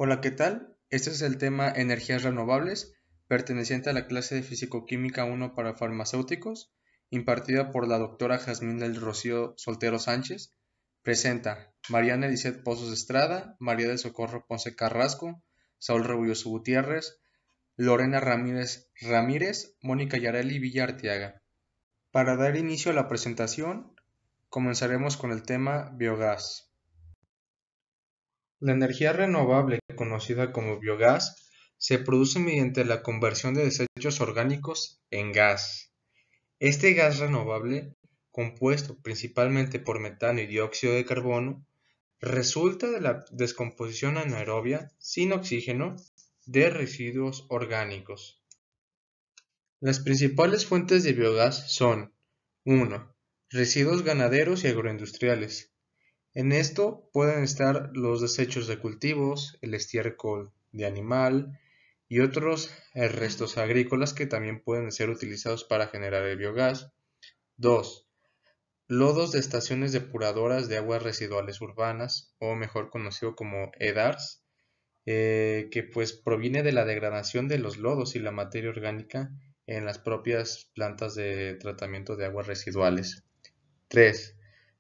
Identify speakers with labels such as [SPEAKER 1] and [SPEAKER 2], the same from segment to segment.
[SPEAKER 1] Hola, ¿qué tal? Este es el tema energías renovables, perteneciente a la clase de Físico-Química 1 para farmacéuticos, impartida por la doctora Jazmín del Rocío Soltero Sánchez. Presenta Mariana Eliseth Pozos Estrada, María del Socorro Ponce Carrasco, Saúl Rebolloso Gutiérrez, Lorena Ramírez, Mónica Yareli Villa Arteaga. Para dar inicio a la presentación, comenzaremos con el tema biogás. La energía renovable, conocida como biogás, se produce mediante la conversión de desechos orgánicos en gas. Este gas renovable, compuesto principalmente por metano y dióxido de carbono, resulta de la descomposición anaerobia sin oxígeno de residuos orgánicos. Las principales fuentes de biogás son 1. Residuos ganaderos y agroindustriales. En esto pueden estar los desechos de cultivos, el estiércol de animal y otros restos agrícolas que también pueden ser utilizados para generar el biogás. 2. Lodos de estaciones depuradoras de aguas residuales urbanas, o mejor conocido como EDARS, que pues proviene de la degradación de los lodos y la materia orgánica en las propias plantas de tratamiento de aguas residuales. 3.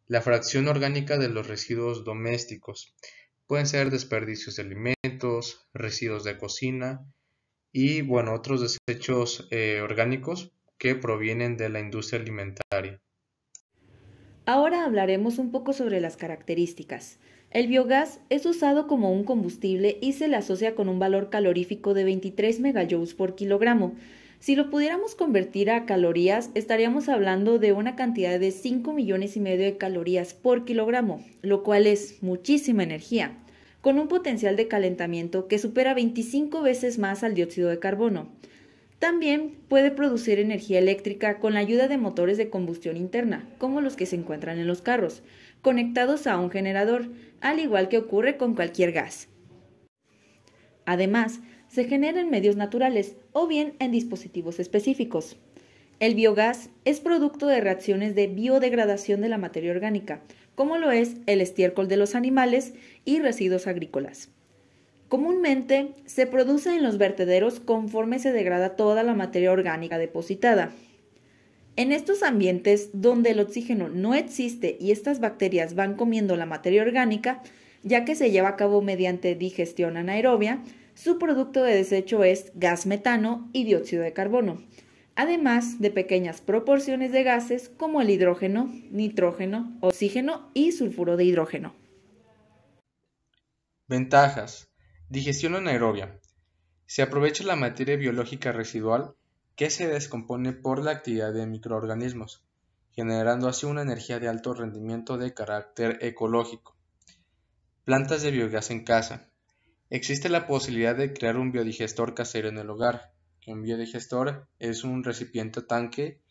[SPEAKER 1] La fracción orgánica de los residuos domésticos. Pueden ser desperdicios de alimentos, residuos de cocina y otros desechos orgánicos que provienen de la industria alimentaria.
[SPEAKER 2] Ahora hablaremos un poco sobre las características. El biogás es usado como un combustible y se le asocia con un valor calorífico de 23 megajoules por kilogramo. Si lo pudiéramos convertir a calorías, estaríamos hablando de una cantidad de 5 millones y medio de calorías por kilogramo, lo cual es muchísima energía, con un potencial de calentamiento que supera 25 veces más al dióxido de carbono. También puede producir energía eléctrica con la ayuda de motores de combustión interna, como los que se encuentran en los carros, conectados a un generador, al igual que ocurre con cualquier gas. Además, se genera en medios naturales o bien en dispositivos específicos. El biogás es producto de reacciones de biodegradación de la materia orgánica, como lo es el estiércol de los animales y residuos agrícolas. Comúnmente se produce en los vertederos conforme se degrada toda la materia orgánica depositada. En estos ambientes donde el oxígeno no existe y estas bacterias van comiendo la materia orgánica, ya que se lleva a cabo mediante digestión anaerobia, su producto de desecho es gas metano y dióxido de carbono, además de pequeñas proporciones de gases como el hidrógeno, nitrógeno, oxígeno y sulfuro de hidrógeno.
[SPEAKER 1] Ventajas. Digestión anaerobia. Se aprovecha la materia biológica residual que se descompone por la actividad de microorganismos, generando así una energía de alto rendimiento de carácter ecológico. Plantas de biogás en casa. Existe la posibilidad de crear un biodigestor casero en el hogar. Un biodigestor es un recipiente tanque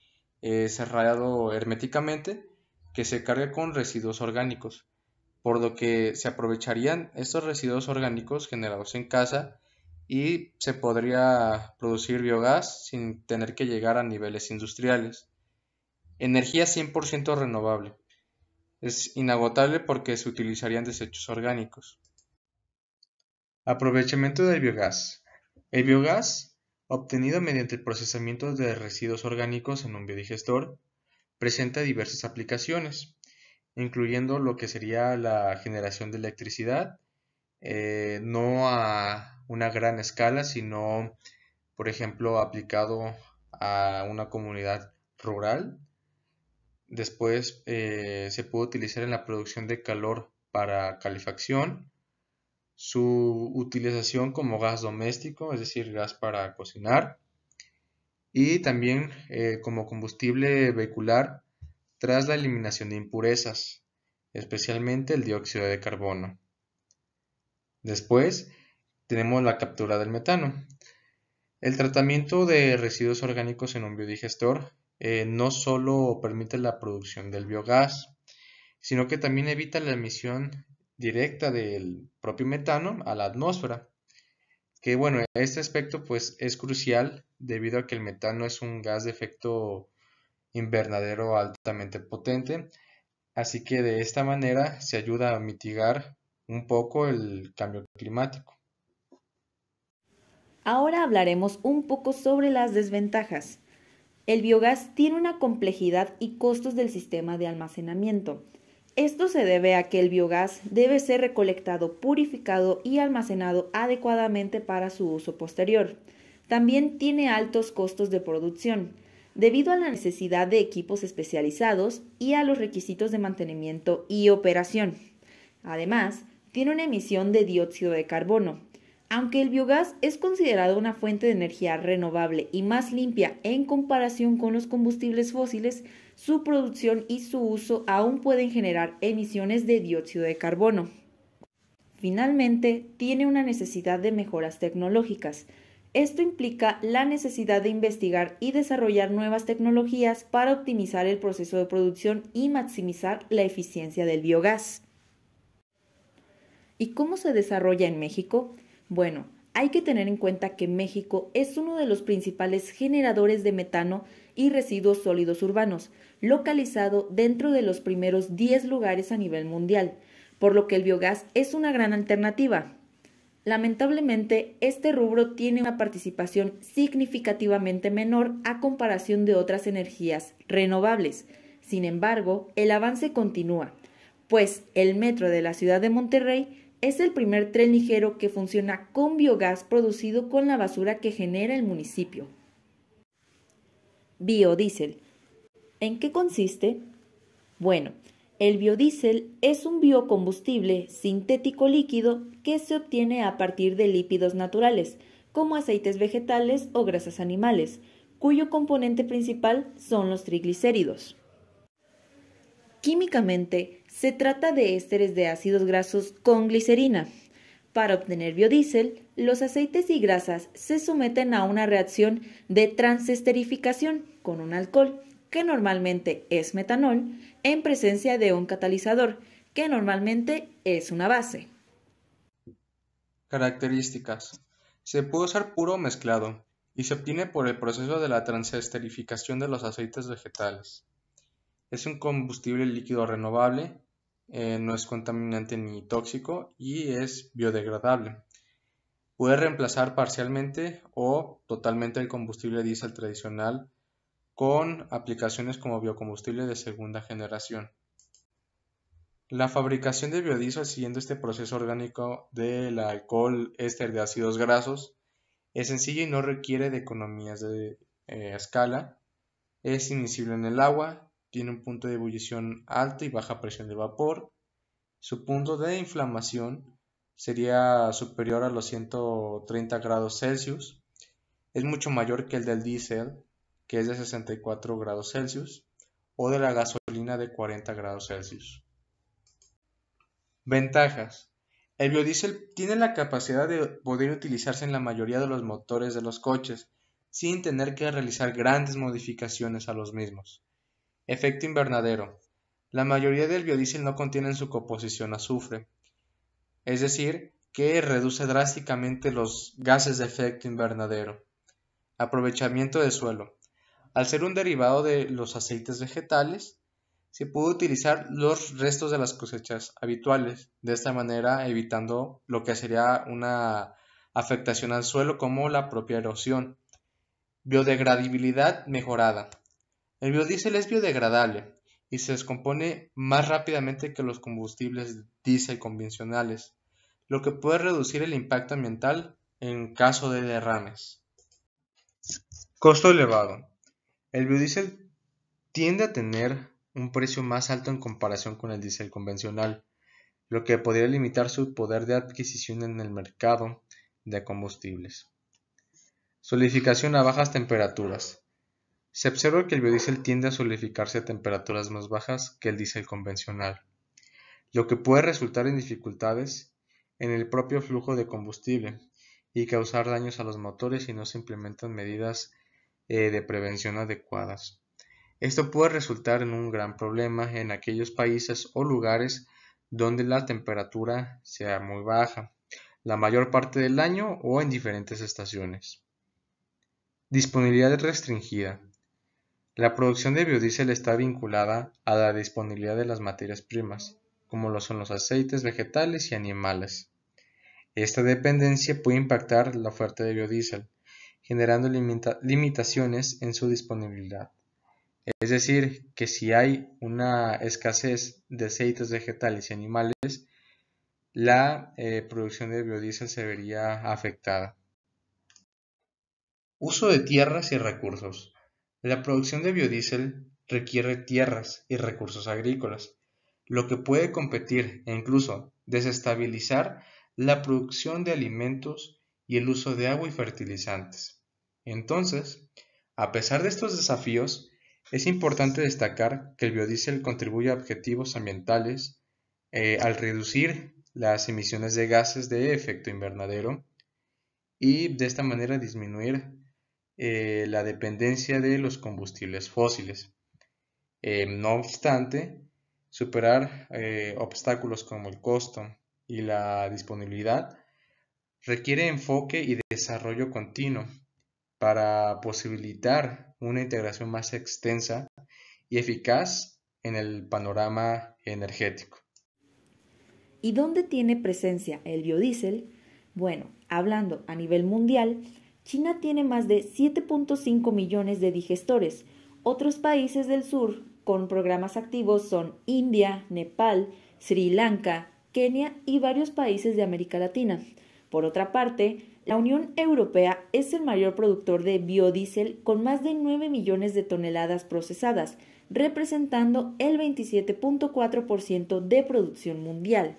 [SPEAKER 1] cerrado herméticamente que se carga con residuos orgánicos, por lo que se aprovecharían estos residuos orgánicos generados en casa y se podría producir biogás sin tener que llegar a niveles industriales. Energía 100% renovable. Es inagotable porque se utilizarían desechos orgánicos. Aprovechamiento del biogás. El biogás, obtenido mediante el procesamiento de residuos orgánicos en un biodigestor, presenta diversas aplicaciones, incluyendo lo que sería la generación de electricidad, no a una gran escala, sino, por ejemplo, aplicado a una comunidad rural. Después se puede utilizar en la producción de calor para calefacción, su utilización como gas doméstico, es decir, gas para cocinar, y también como combustible vehicular tras la eliminación de impurezas, especialmente el dióxido de carbono. Después tenemos la captura del metano. El tratamiento de residuos orgánicos en un biodigestor no solo permite la producción del biogás, sino que también evita la emisión directa del propio metano a la atmósfera. Que este aspecto pues es crucial debido a que el metano es un gas de efecto invernadero altamente potente, así que de esta manera se ayuda a mitigar un poco el cambio climático.
[SPEAKER 2] Ahora hablaremos un poco sobre las desventajas. El biogás tiene una complejidad y costos del sistema de almacenamiento. Esto se debe a que el biogás debe ser recolectado, purificado y almacenado adecuadamente para su uso posterior. También tiene altos costos de producción, debido a la necesidad de equipos especializados y a los requisitos de mantenimiento y operación. Además, tiene una emisión de dióxido de carbono. Aunque el biogás es considerado una fuente de energía renovable y más limpia en comparación con los combustibles fósiles, su producción y su uso aún pueden generar emisiones de dióxido de carbono. Finalmente, tiene una necesidad de mejoras tecnológicas. Esto implica la necesidad de investigar y desarrollar nuevas tecnologías para optimizar el proceso de producción y maximizar la eficiencia del biogás. ¿Y cómo se desarrolla en México? Bueno, hay que tener en cuenta que México es uno de los principales generadores de metano y residuos sólidos urbanos, localizado dentro de los primeros 10 lugares a nivel mundial, por lo que el biogás es una gran alternativa. Lamentablemente, este rubro tiene una participación significativamente menor a comparación de otras energías renovables. Sin embargo, el avance continúa, pues el metro de la ciudad de Monterrey es el primer tren ligero que funciona con biogás producido con la basura que genera el municipio. Biodiesel. ¿En qué consiste? Bueno, el biodiesel es un biocombustible sintético líquido que se obtiene a partir de lípidos naturales, como aceites vegetales o grasas animales, cuyo componente principal son los triglicéridos. Químicamente, se trata de ésteres de ácidos grasos con glicerina. Para obtener biodiesel, los aceites y grasas se someten a una reacción de transesterificación con un alcohol, que normalmente es metanol, en presencia de un catalizador, que normalmente es una base.
[SPEAKER 1] Características. Se puede usar puro o mezclado, y se obtiene por el proceso de la transesterificación de los aceites vegetales. Es un combustible líquido renovable, no es contaminante ni tóxico y es biodegradable. Puede reemplazar parcialmente o totalmente el combustible diésel tradicional con aplicaciones como biocombustible de segunda generación. La fabricación de biodiesel siguiendo este proceso orgánico del alcohol éster de ácidos grasos es sencilla y no requiere de economías de escala. Es inmiscible en el agua, tiene un punto de ebullición alto y baja presión de vapor. Su punto de inflamación sería superior a los 130 grados Celsius. Es mucho mayor que el del diésel, que es de 64 grados Celsius, o de la gasolina de 40 grados Celsius. Ventajas. El biodiesel tiene la capacidad de poder utilizarse en la mayoría de los motores de los coches, sin tener que realizar grandes modificaciones a los mismos. Efecto invernadero. La mayoría del biodiesel no contiene en su composición azufre, es decir, que reduce drásticamente los gases de efecto invernadero. Aprovechamiento de suelo. Al ser un derivado de los aceites vegetales, se puede utilizar los restos de las cosechas habituales, de esta manera evitando lo que sería una afectación al suelo como la propia erosión. Biodegradabilidad mejorada. El biodiesel es biodegradable y se descompone más rápidamente que los combustibles diésel convencionales, lo que puede reducir el impacto ambiental en caso de derrames. Costo elevado. El biodiesel tiende a tener un precio más alto en comparación con el diésel convencional, lo que podría limitar su poder de adquisición en el mercado de combustibles. Solidificación a bajas temperaturas. Se observa que el biodiesel tiende a solidificarse a temperaturas más bajas que el diésel convencional, lo que puede resultar en dificultades en el propio flujo de combustible y causar daños a los motores si no se implementan medidas de prevención adecuadas. Esto puede resultar en un gran problema en aquellos países o lugares donde la temperatura sea muy baja, la mayor parte del año o en diferentes estaciones. Disponibilidad restringida. La producción de biodiesel está vinculada a la disponibilidad de las materias primas, como lo son los aceites vegetales y animales. Esta dependencia puede impactar la oferta de biodiesel, generando limitaciones en su disponibilidad. Es decir, que si hay una escasez de aceites vegetales y animales, la producción de biodiesel se vería afectada. Uso de tierras y recursos. La producción de biodiesel requiere tierras y recursos agrícolas, lo que puede competir e incluso desestabilizar la producción de alimentos y el uso de agua y fertilizantes. Entonces, a pesar de estos desafíos, es importante destacar que el biodiesel contribuye a objetivos ambientales al reducir las emisiones de gases de efecto invernadero y de esta manera disminuir la dependencia de los combustibles fósiles. No obstante, superar obstáculos como el costo y la disponibilidad requiere enfoque y desarrollo continuo para posibilitar una integración más extensa y eficaz en el panorama energético.
[SPEAKER 2] ¿Y dónde tiene presencia el biodiesel? Bueno, hablando a nivel mundial, China tiene más de 7.5 millones de digestores. Otros países del sur con programas activos son India, Nepal, Sri Lanka, Kenia y varios países de América Latina. Por otra parte, la Unión Europea es el mayor productor de biodiesel con más de 9 millones de toneladas procesadas, representando el 27.4% de producción mundial.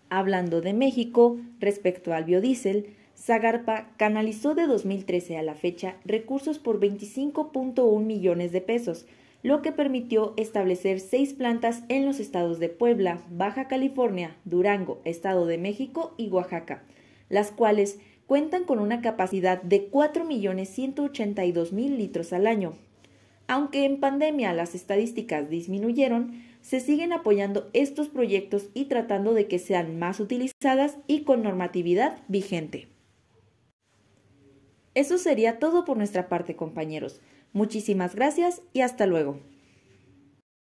[SPEAKER 2] Hablando de México, respecto al biodiesel, Zagarpa canalizó de 2013 a la fecha recursos por 25.1 millones de pesos, lo que permitió establecer 6 plantas en los estados de Puebla, Baja California, Durango, Estado de México y Oaxaca, las cuales cuentan con una capacidad de 4.182.000 litros al año. Aunque en pandemia las estadísticas disminuyeron, se siguen apoyando estos proyectos y tratando de que sean más utilizadas y con normatividad vigente. Eso sería todo por nuestra parte, compañeros. Muchísimas gracias y hasta luego.